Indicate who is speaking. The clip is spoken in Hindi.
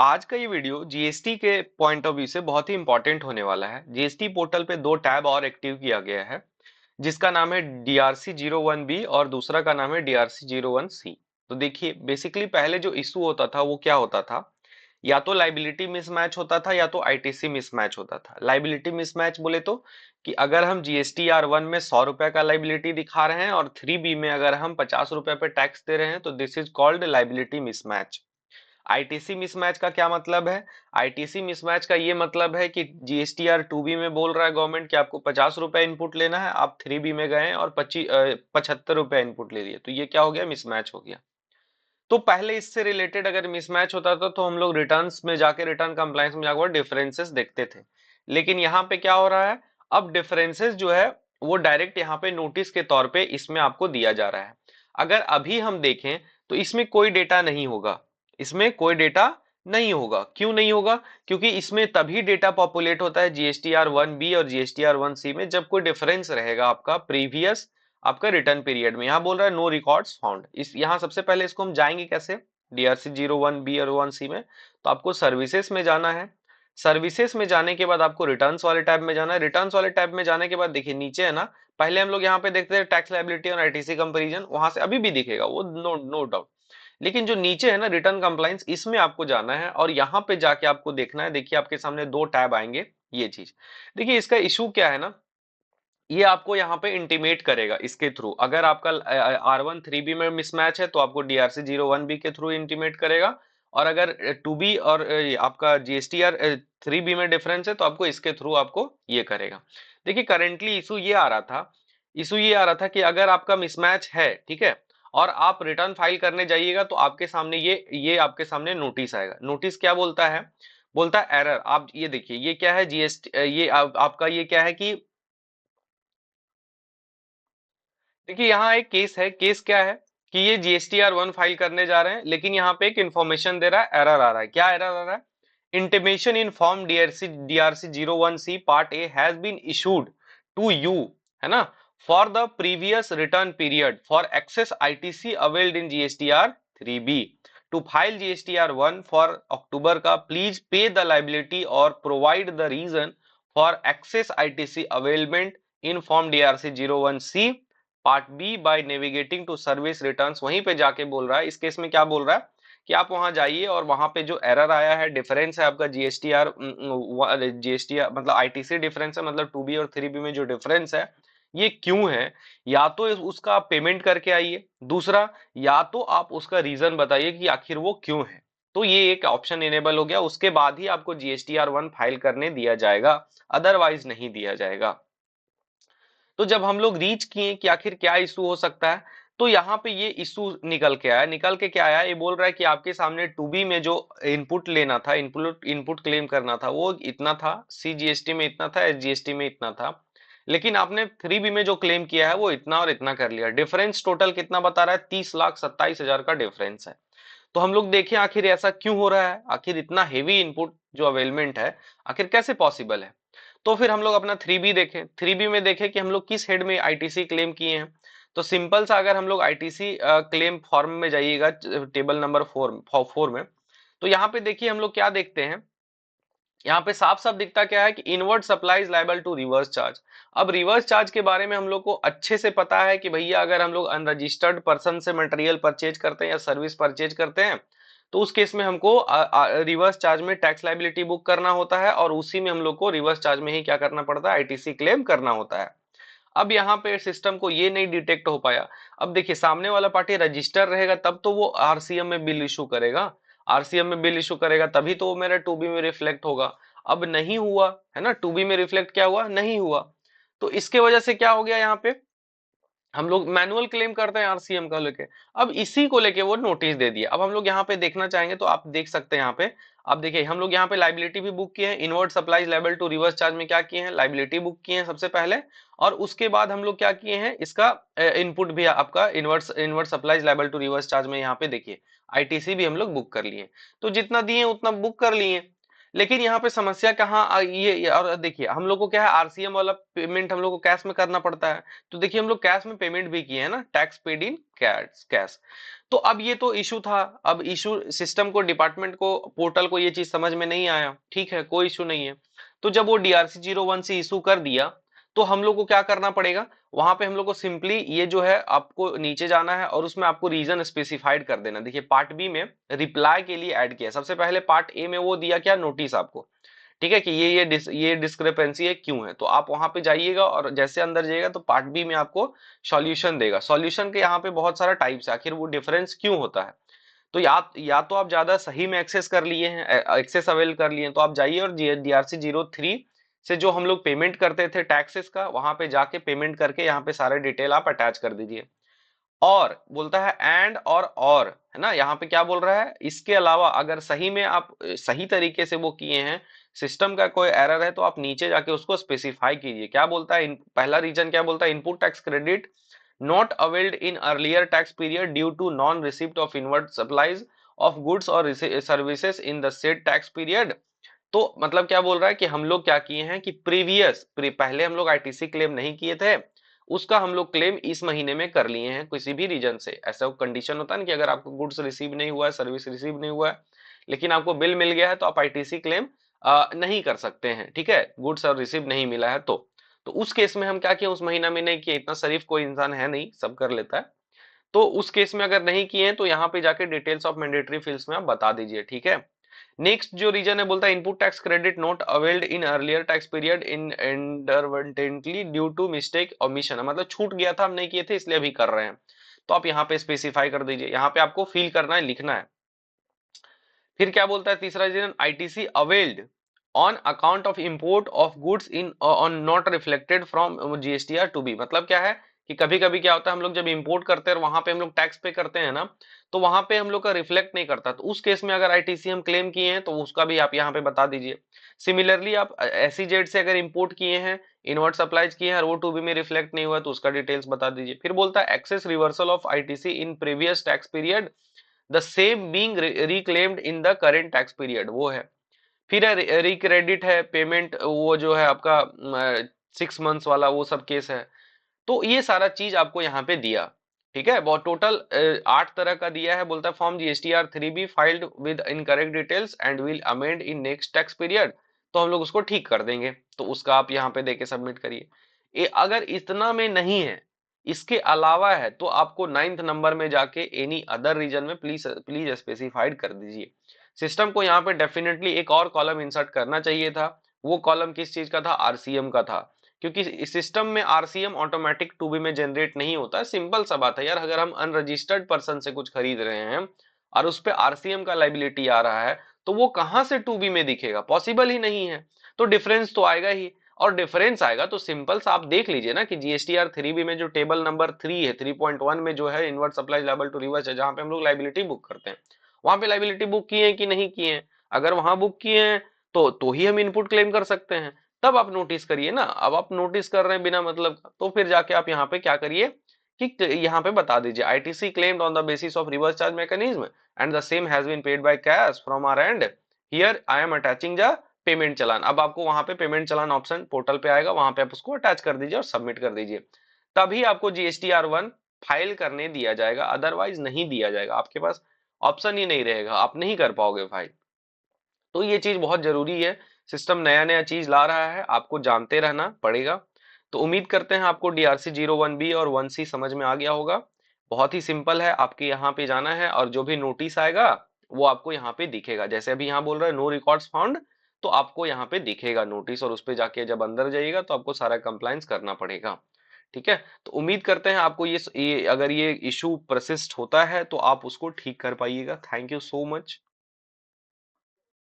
Speaker 1: आज का ये वीडियो जीएसटी के पॉइंट ऑफ व्यू से बहुत ही इंपॉर्टेंट होने वाला है। जीएसटी पोर्टल पे दो टैब और एक्टिव किया गया है, जिसका नाम है डीआरसी 01B और दूसरा का नाम है डीआरसी 01C। तो देखिए, बेसिकली पहले जो इशू होता था वो क्या होता था, या तो लाइबिलिटी मिसमैच होता था या तो आईटीसी मिसमैच होता था। लाइबिलिटी मिसमैच बोले तो कि अगर हम जीएसटी R1 में 100 रुपए का लाइबिलिटी दिखा रहे हैं और 3B में अगर हम 50 रुपए पे टैक्स दे रहे हैं तो this is called liability mismatch. ITC mismatch का क्या मतलब है? आईटीसी मिसमैच का ये मतलब है कि जीएसटीआर 2B में बोल रहा है गवर्नमेंट कि आपको 50 रुपए इनपुट लेना है, आप 3B में गए और 75 रुपए इनपुट ले लिए, तो ये क्या हो गया? मिसमैच हो गया। तो पहले इससे रिलेटेड अगर मिसमैच होता था तो हम लोग रिटर्न्स में जाके, रिटर्न कंप्लायंस में जाकर डिफरेंसेस देखते थे। लेकिन यहाँ पे क्या हो रहा है, अब डिफरेंसेस जो है वो डायरेक्ट यहाँ पे नोटिस के तौर पे इसमें आपको दिया जा रहा है। अगर अभी हम देखें तो इसमें कोई डेटा नहीं होगा, इसमें कोई डेटा नहीं होगा। क्यों नहीं होगा? क्योंकि इसमें तभी डेटा पॉपुलेट होता है GSTR 1B और GSTR 1C में जब कोई डिफरेंस रहेगा आपका प्रीवियस आपका रिटर्न पीरियड में। यहाँ बोल रहा है नो रिकॉर्ड्स फाउंड। इस यहाँ सबसे पहले इसको हम जाएंगे कैसे, डीआरसी 01B और 1C में। तो आपको सर्विसेज में जाना है। सर्विसेज में जाने के बाद आपको रिटर्न्स वाले टैब में जाना है। रिटर्न्स वाले टैब में जाने के बाद देखिए नीचे है ना, पहले हम लोग यहाँ पे देखते हैं टैक्स लायबिलिटी और आईटीसी कंपैरिजन, वहां से अभी भी दिखेगा वो, नो नो डाउट। लेकिन जो नीचे है ना रिटर्न कंप्लायंस, इसमें आपको जाना है और यहाँ पे जाके आपको देखना है। देखिए आपके सामने दो टैब आएंगे, ये चीज देखिए। इसका इशू क्या है ना, ये आपको यहाँ पे इंटीमेट करेगा इसके थ्रू। अगर आपका R1 3B में मिसमैच है तो आपको डीआरसी 01B के थ्रू इंटीमेट करेगा, और अगर 2B और आपका जीएसटीआर 3B में डिफरेंस है तो आपको इसके थ्रू आपको ये करेगा। देखिए करेंटली इशू ये आ रहा था कि अगर आपका मिसमैच है, ठीक है, और आप रिटर्न फाइल करने जाइएगा तो आपके सामने ये आपके सामने नोटिस आएगा। नोटिस क्या बोलता है? बोलता है एरर। आप ये देखिए, ये क्या है, जीएसटी ये आपका ये क्या है कि देखिए यहाँ एक केस है। केस क्या है कि ये GSTR 1 फाइल करने जा रहे हैं, लेकिन यहाँ पे एक इंफॉर्मेशन दे रहा है, एरर आ रहा है। क्या एरर आ रहा है? Intimation in form DRC 01C part A has been issued to you, है ना, for the previous return period for excess ITC availed in GSTR 3B। To file GSTR 1 for October का, प्लीज पे द लाइबिलिटी और provide the reason for excess ITC availment in form DRC 01C part B by navigating to service returns. वहीं पे जाके बोल रहा है, इस केस में क्या बोल रहा है कि आप वहां जाइए और वहां पे जो एरर आया है, डिफरेंस है आपका जीएसटीआर मतलब आईटीसी डिफरेंस है, मतलब 2B और 3B में जो डिफरेंस है ये क्यों है। या तो उसका आप पेमेंट करके आइए, दूसरा या तो आप उसका रीजन बताइए कि आखिर वो क्यों है। तो ये एक ऑप्शन इनेबल हो गया, उसके बाद ही आपको GSTR 1 फाइल करने दिया जाएगा, अदरवाइज नहीं दिया जाएगा। तो जब हम लोग रीच किए कि आखिर क्या इशू हो सकता है, तो यहाँ पे ये इशू निकल के आया। निकल के क्या आया, ये बोल रहा है कि आपके सामने 2B में जो इनपुट लेना था, इनपुट इनपुट क्लेम करना था, वो इतना था, CGST में इतना था, SGST में इतना था, लेकिन आपने 3B में जो क्लेम किया है वो इतना और इतना कर लिया। डिफरेंस टोटल कितना बता रहा है? 30,27,000 का डिफरेंस है। तो हम लोग देखें आखिर ऐसा क्यों हो रहा है, आखिर इतना हेवी इनपुट जो अवेलमेंट है आखिर कैसे पॉसिबल है। तो फिर हम लोग अपना 3B देखें। 3B में देखें कि हम लोग किस हेड में आईटीसी क्लेम किए हैं। तो सिंपल सा, अगर हम लोग आईटीसी क्लेम फॉर्म में जाइएगा, टेबल नंबर 4 में, तो यहाँ पे देखिए हम लोग क्या देखते हैं, यहाँ पे साफ साफ दिखता क्या है कि inward supply liable to reverse charge. अब रिवर्स चार्ज के बारे में हम लोग को अच्छे से पता है कि भैया अगर हम लोग अनरजिस्टर्ड पर्सन से मटेरियल परचेज करते हैं या सर्विस परचेज करते हैं तो उस केस में हमको रिवर्स चार्ज में टैक्स लायबिलिटी बुक करना होता है, और उसी में हम लोग को रिवर्स चार्ज में ही क्या करना पड़ता है, आईटीसी क्लेम करना होता है। अब यहाँ पे सिस्टम को ये नहीं डिटेक्ट हो पाया। अब देखिए सामने वाला पार्टी रजिस्टर रहेगा तब तो वो आरसीएम में बिल इशू करेगा, आरसीएम में बिल इशू करेगा तभी तो वो मेरा 2B में रिफ्लेक्ट होगा। अब नहीं हुआ है ना, 2B में रिफ्लेक्ट क्या हुआ, नहीं हुआ। तो इसके वजह से क्या हो गया, यहाँ पे हम लोग मैनुअल क्लेम करते हैं आरसीएम का लेके। अब इसी को लेके वो नोटिस दे दिया। अब हम लोग यहाँ पे देखना चाहेंगे तो आप देख सकते हैं यहाँ पे, आप देखिए हम लोग यहाँ पे लाइबिलिटी भी बुक किए हैं, inward supplies liable to reverse charge में क्या किए हैं, लाइबिलिटी बुक किए हैं सबसे पहले, और उसके बाद हम लोग क्या किए हैं, इसका इनपुट भी आपका inward supplies liable to reverse charge में यहाँ पे देखिए आईटीसी भी हम लोग बुक कर लिए। तो जितना दिए उतना बुक कर लिए। लेकिन यहाँ पे समस्या कहाँ ये और देखिए हम लोग को क्या है, आरसीएम वाला पेमेंट हम लोग को कैश में करना पड़ता है। तो देखिए हम लोग कैश में पेमेंट भी किए हैं ना, tax paid in cash cash. तो अब ये तो इशू था, अब इशू सिस्टम को, डिपार्टमेंट को, पोर्टल को ये चीज समझ में नहीं आया, ठीक है, कोई इशू नहीं है। तो जब वो DRC01 से इशू कर दिया, तो हम लोग को क्या करना पड़ेगा, वहां पे हम लोग को सिंपली ये जो है आपको नीचे जाना है और उसमें आपको रीजन स्पेसिफाइड कर देना। देखिए पार्ट बी में रिप्लाई के लिए ऐड किया, सबसे पहले पार्ट ए में वो दिया क्या, नोटिस आपको, ठीक है, कि ये डिस्क्रिपेंसी है, क्यों है। तो आप वहां पे जाइएगा और जैसे अंदर जाइएगा तो पार्ट बी में आपको सॉल्यूशन देगा। सॉल्यूशन के यहाँ पे बहुत सारा टाइप्स है, आखिर वो डिफरेंस क्यों होता है। तो या तो आप ज्यादा सही में एक्सेस कर लिए हैं, एक्सेस अवेल कर लिए हैं, तो आप जाइए और DRC03 से जो हम लोग पेमेंट करते थे टैक्सेस का, वहां पे जाके पेमेंट करके यहाँ पे सारे डिटेल आप अटैच कर दीजिए। और बोलता है एंड और है ना, यहाँ पे क्या बोल रहा है, इसके अलावा अगर सही में आप सही तरीके से वो किए हैं, सिस्टम का कोई एरर है, तो आप नीचे जाके उसको स्पेसिफाई कीजिए। क्या बोलता है, पहला रीजन क्या बोलता है, input tax credit not availed in earlier tax period due to non receipt of inward supplies of goods और services in the said tax period. तो मतलब क्या बोल रहा है कि हम लोग क्या किए हैं कि पहले हम लोग आईटीसी क्लेम नहीं किए थे, उसका हम लोग क्लेम इस महीने में कर लिए हैं किसी भी रीजन से। ऐसा कंडीशन होता है ना कि अगर आपको गुड्स रिसीव नहीं हुआ है, सर्विस रिसीव नहीं हुआ है, लेकिन आपको बिल मिल गया है, तो आप आईटीसी क्लेम नहीं कर सकते हैं, ठीक है, गुड्स और रिसीव नहीं मिला है तो उस केस में हम क्या किए, उस महीना में नहीं किए, इतना शरीफ कोई इंसान है नहीं, सब कर लेता है। तो उस केस में अगर नहीं किए हैं तो यहाँ पे जाके डिटेल्स ऑफ मैंडेटरी फील्ड्स में आप बता दीजिए, ठीक है। नेक्स्ट जो रीजन है, बोलता है input tax credit not availed in earlier tax period in inadvertently due to mistake omission, मतलब छूट गया था, हम नहीं किए थे इसलिए अभी कर रहे हैं। तो आप यहाँ पे स्पेसिफाई कर दीजिए, यहाँ पे आपको फील करना है, लिखना है। फिर क्या बोलता है तीसरा reason, ITC availed on account of import of goods in on not reflected from GSTR two B, मतलब क्या है कि कभी कभी क्या होता है, हम लोग जब इंपोर्ट करते हैं और वहां पे हम लोग टैक्स पे करते हैं ना, तो वहां पे हम लोग का रिफ्लेक्ट नहीं करता, तो उस केस में अगर आईटीसी हम क्लेम किए हैं तो उसका भी आप यहाँ पे बता दीजिए। सिमिलरली आप एसईजेड से अगर इंपोर्ट किए हैं, इनवर्ट सप्लाईज किए हैं और वो टू बी में रिफ्लेक्ट नहीं हुआ, तो उसका डिटेल्स बता दीजिए। फिर बोलता है excess reversal of ITC in previous tax period the same being reclaimed in the current tax period, वो है। फिर है रिक्रेडिट है पेमेंट, वो जो है आपका 6 मंथ्स वाला, वो सब केस है। तो ये सारा चीज आपको यहाँ पे दिया, ठीक है, बहुत टोटल 8 तरह का दिया है। बोलता है form GSTR3B filed with incorrect details and will amend in next tax period, तो हम लोग उसको ठीक कर देंगे, तो उसका आप यहाँ पे देके सबमिट करिए। अगर इतना में नहीं है, इसके अलावा है, तो आपको 9th नंबर में जाके एनी अदर रीजन में प्लीज प्लीज स्पेसिफाइड कर दीजिए। सिस्टम को यहाँ पे डेफिनेटली एक और कॉलम इंसर्ट करना चाहिए था। वो कॉलम किस चीज का था, आरसीएम का था, क्योंकि सिस्टम में आरसीएम ऑटोमेटिक टू बी में जनरेट नहीं होता है। सिंपल सा बात है यार, अगर हम अनरजिस्टर्ड पर्सन से कुछ खरीद रहे हैं और उस पे आरसीएम का लाइबिलिटी आ रहा है, तो वो कहां से टू बी में दिखेगा, पॉसिबल ही नहीं है। तो डिफरेंस तो आएगा ही, और डिफरेंस आएगा तो सिंपल सा आप देख लीजिए ना कि GSTR3B में जो टेबल नंबर 3 है, 3.1 में जो है inward supply liable to reverse है, जहां पे हम लोग लाइबिलिटी बुक करते हैं, वहां पे लाइबिलिटी बुक किए हैं कि नहीं किए हैं। अगर वहां बुक किए हैं तो ही हम इनपुट क्लेम कर सकते हैं। तब आप नोटिस करिए ना, अब आप नोटिस कर रहे हैं बिना मतलब का, तो फिर जाके आप यहाँ पे क्या करिए कि यहाँ पे बता दीजिए ITC claimed on the basis of reverse charge mechanism and the same has been paid by cash from our end, here I am attaching the payment challan. अब आपको वहां पे पेमेंट चलान ऑप्शन पोर्टल पे आएगा, वहां पे आप उसको अटैच कर दीजिए और सबमिट कर दीजिए, तभी आपको GSTR1 फाइल करने दिया जाएगा, अदरवाइज नहीं दिया जाएगा। आपके पास ऑप्शन ही नहीं रहेगा, आप नहीं कर पाओगे फाइल। तो ये चीज बहुत जरूरी है, सिस्टम नया नया चीज ला रहा है, आपको जानते रहना पड़ेगा। तो उम्मीद करते हैं आपको DRC01B और 1C समझ में आ गया होगा। बहुत ही सिंपल है, आपके यहाँ पे जाना है और जो भी नोटिस आएगा वो आपको यहाँ पे दिखेगा, जैसे अभी यहाँ बोल रहा है नो रिकॉर्ड्स फाउंड, तो आपको यहाँ पे दिखेगा नोटिस, और उस पे जाके जब अंदर जाइएगा तो आपको सारा कंप्लायंस करना पड़ेगा, ठीक है। तो उम्मीद करते हैं आपको ये अगर ये इशू परसिस्ट होता है तो आप उसको ठीक कर पाइएगा। Thank you so much.